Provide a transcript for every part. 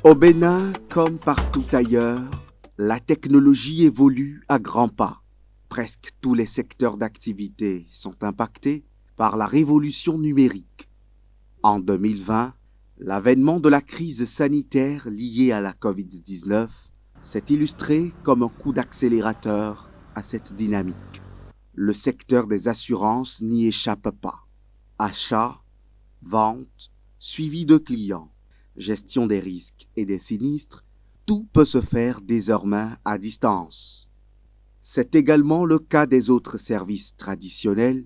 Au Bénin, comme partout ailleurs, la technologie évolue à grands pas. Presque tous les secteurs d'activité sont impactés par la révolution numérique. En 2020, l'avènement de la crise sanitaire liée à la COVID-19 s'est illustré comme un coup d'accélérateur à cette dynamique. Le secteur des assurances n'y échappe pas. Achat, vente, suivi de clients, gestion des risques et des sinistres, tout peut se faire désormais à distance. C'est également le cas des autres services traditionnels,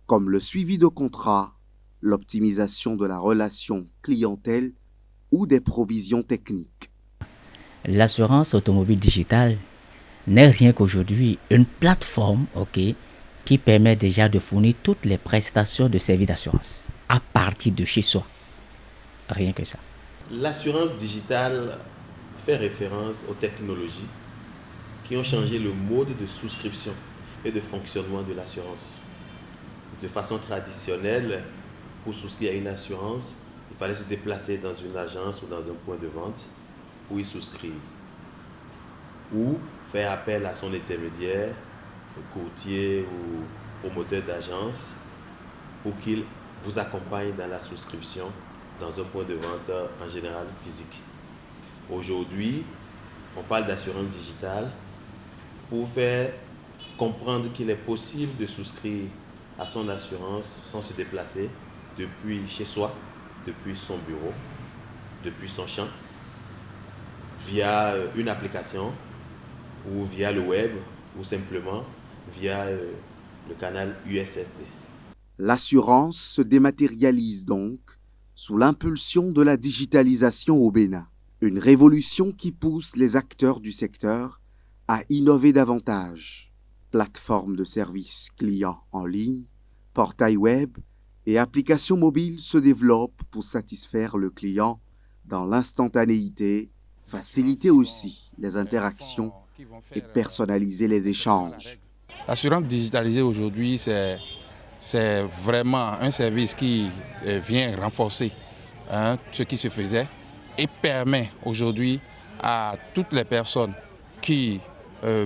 comme le suivi de contrats, l'optimisation de la relation clientèle ou des provisions techniques. L'assurance automobile digitale n'est rien qu'aujourd'hui une plateforme qui permet déjà de fournir toutes les prestations de services d'assurance à partir de chez soi. Rien que ça. L'assurance digitale fait référence aux technologies qui ont changé le mode de souscription et de fonctionnement de l'assurance. De façon traditionnelle, pour souscrire à une assurance, il fallait se déplacer dans une agence ou dans un point de vente pour y souscrire. Ou faire appel à son intermédiaire, courtier ou promoteur d'agence, pour qu'il vous accompagne dans la souscription dans un point de vente en général physique. Aujourd'hui, on parle d'assurance digitale pour faire comprendre qu'il est possible de souscrire à son assurance sans se déplacer depuis chez soi, depuis son bureau, depuis son champ, via une application ou via le web ou simplement via le canal USSD. L'assurance se dématérialise donc sous l'impulsion de la digitalisation au Bénin, une révolution qui pousse les acteurs du secteur à innover davantage. Plateformes de services clients en ligne, portails web et applications mobiles se développent pour satisfaire le client dans l'instantanéité, faciliter aussi les interactions et personnaliser les échanges. L'assurance digitalisée aujourd'hui, c'est vraiment un service qui vient renforcer ce qui se faisait et permet aujourd'hui à toutes les personnes qui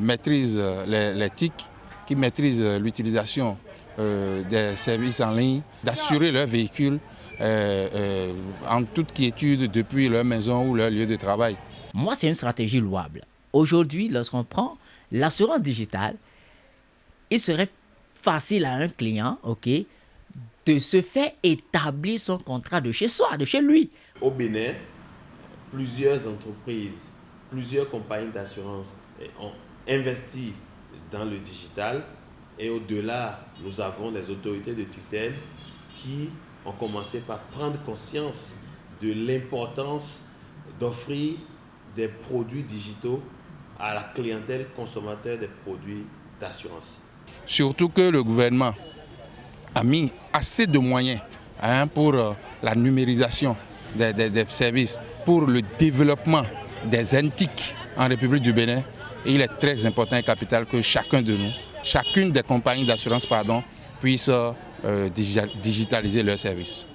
maîtrisent les TIC, qui maîtrisent l'utilisation des services en ligne, d'assurer leur véhicule en toute quiétude depuis leur maison ou leur lieu de travail. Moi, c'est une stratégie louable. Aujourd'hui, lorsqu'on prend l'assurance digitale, il serait facile à un client, de se faire établir son contrat de chez soi, de chez lui. Au Bénin, plusieurs entreprises, plusieurs compagnies d'assurance ont investi dans le digital et au-delà, nous avons les autorités de tutelle qui ont commencé par prendre conscience de l'importance d'offrir des produits digitaux à la clientèle consommateur des produits d'assurance. Surtout que le gouvernement a mis assez de moyens pour la numérisation des services, pour le développement des NTIC en République du Bénin. Et il est très important et capital que chacune des compagnies d'assurance puisse digitaliser leurs services.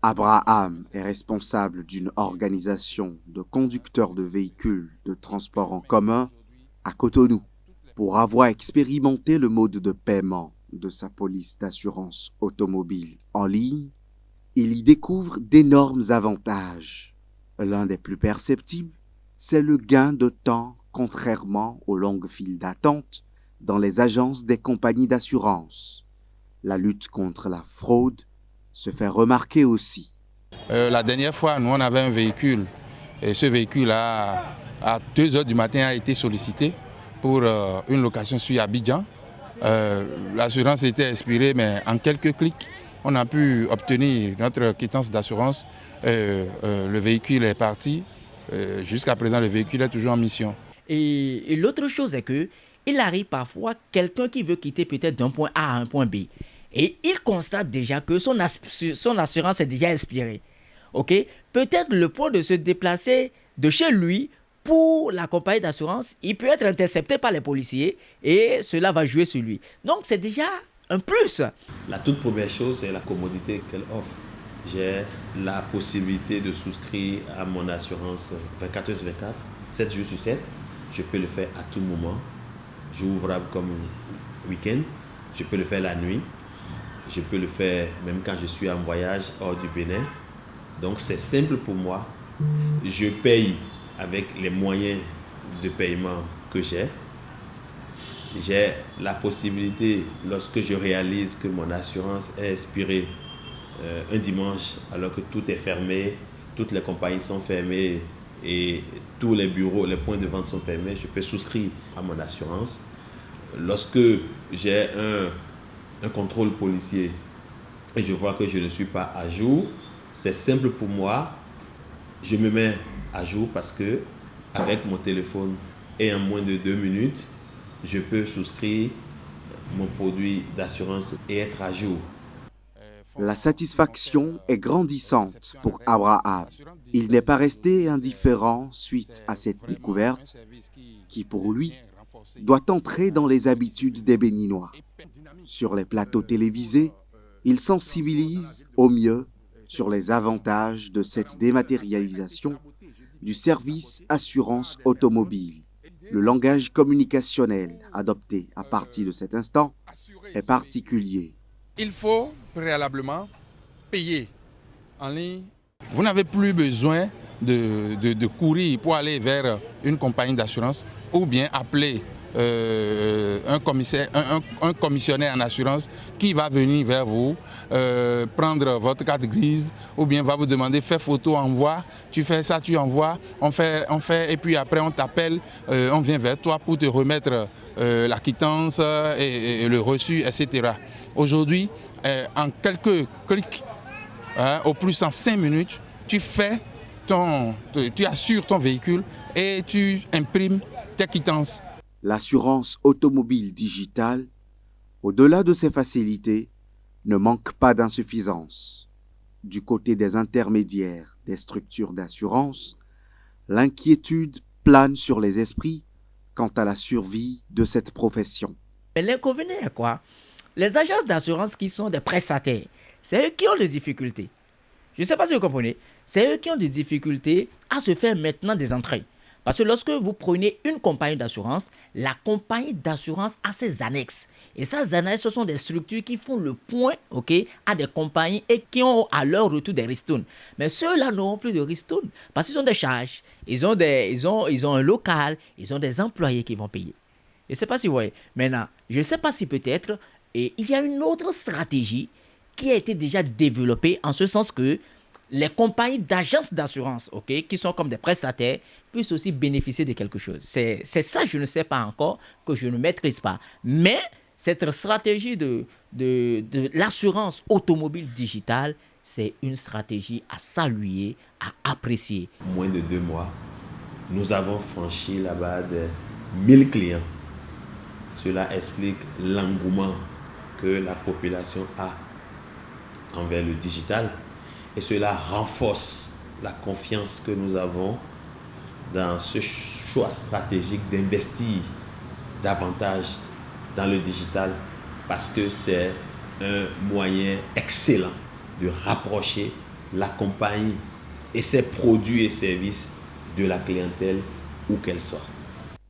Abraham est responsable d'une organisation de conducteurs de véhicules de transport en commun à Cotonou. Pour avoir expérimenté le mode de paiement de sa police d'assurance automobile en ligne, il y découvre d'énormes avantages. L'un des plus perceptibles, c'est le gain de temps contrairement aux longues files d'attente dans les agences des compagnies d'assurance. La lutte contre la fraude se fait remarquer aussi. La dernière fois, nous on avait un véhicule et ce véhicule à 2 h du matin a été sollicité pour une location sur Abidjan. L'assurance était expirée, mais en quelques clics, on a pu obtenir notre quittance d'assurance. Le véhicule est parti. Jusqu'à présent, le véhicule est toujours en mission. Et l'autre chose est que il arrive parfois quelqu'un qui veut quitter peut-être d'un point A à un point B. et il constate déjà que son assurance est déjà expirée. Ok, peut-être le point de se déplacer de chez lui pour la compagnie d'assurance, il peut être intercepté par les policiers et cela va jouer sur lui. Donc c'est déjà un plus. La toute première chose, c'est la commodité qu'elle offre. J'ai la possibilité de souscrire à mon assurance 24/24, 7 jours sur 7. Je peux le faire à tout moment, jour ouvrable comme week-end. Je peux le faire la nuit. Je peux le faire même quand je suis en voyage hors du Bénin. Donc c'est simple pour moi. Je paye avec les moyens de paiement que j'ai. J'ai la possibilité, lorsque je réalise que mon assurance est expirée un dimanche, alors que tout est fermé, toutes les compagnies sont fermées et tous les bureaux, les points de vente sont fermés, je peux souscrire à mon assurance. Lorsque j'ai un contrôle policier et je vois que je ne suis pas à jour, c'est simple pour moi. Je me mets à jour parce que avec mon téléphone et en moins de 2 minutes, je peux souscrire mon produit d'assurance et être à jour. La satisfaction est grandissante pour Abraham. Il n'est pas resté indifférent suite à cette découverte qui, pour lui, doit entrer dans les habitudes des Béninois. Sur les plateaux télévisés, il sensibilise au mieux sur les avantages de cette dématérialisation du service assurance automobile. Le langage communicationnel adopté à partir de cet instant est particulier. Il faut préalablement payer en ligne. Vous n'avez plus besoin de courir pour aller vers une compagnie d'assurance ou bien appeler un commissionnaire en assurance qui va venir vers vous, prendre votre carte grise ou bien va vous demander fais photo, envoie, tu fais ça, tu envoies, on fait et puis après on t'appelle, on vient vers toi pour te remettre la quittance et le reçu, etc. Aujourd'hui, en quelques clics, au plus en 5 minutes, tu assures ton véhicule et tu imprimes tes quittances. L'assurance automobile digitale, au-delà de ses facilités, ne manque pas d'insuffisance. Du côté des intermédiaires des structures d'assurance, l'inquiétude plane sur les esprits quant à la survie de cette profession. Mais l'inconvénient est quoi? Les agences d'assurance qui sont des prestataires, c'est eux qui ont des difficultés. Je ne sais pas si vous comprenez. C'est eux qui ont des difficultés à se faire maintenant des entrées. Parce que lorsque vous prenez une compagnie d'assurance, la compagnie d'assurance a ses annexes. Et ces annexes, ce sont des structures qui font le point à des compagnies et qui ont à leur retour des ristournes. Mais ceux-là n'auront plus de ristournes parce qu'ils ont des charges, ils ont un local, ils ont des employés qui vont payer. Je ne sais pas si vous voyez. Maintenant, je ne sais pas si peut-être il y a une autre stratégie qui a été déjà développée en ce sens que les compagnies d'agences d'assurance, qui sont comme des prestataires, puissent aussi bénéficier de quelque chose. C'est ça, je ne sais pas encore, que je ne maîtrise pas. Mais cette stratégie de l'assurance automobile digitale, c'est une stratégie à saluer, à apprécier. Moins de 2 mois, nous avons franchi la barre de 1000 clients. Cela explique l'engouement que la population a envers le digital. Et cela renforce la confiance que nous avons dans ce choix stratégique d'investir davantage dans le digital parce que c'est un moyen excellent de rapprocher la compagnie et ses produits et services de la clientèle où qu'elle soit.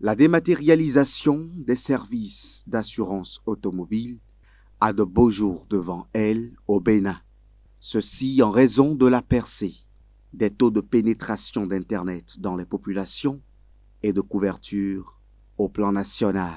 La dématérialisation des services d'assurance automobile a de beaux jours devant elle au Bénin. Ceci en raison de la percée des taux de pénétration d'Internet dans les populations et de couverture au plan national.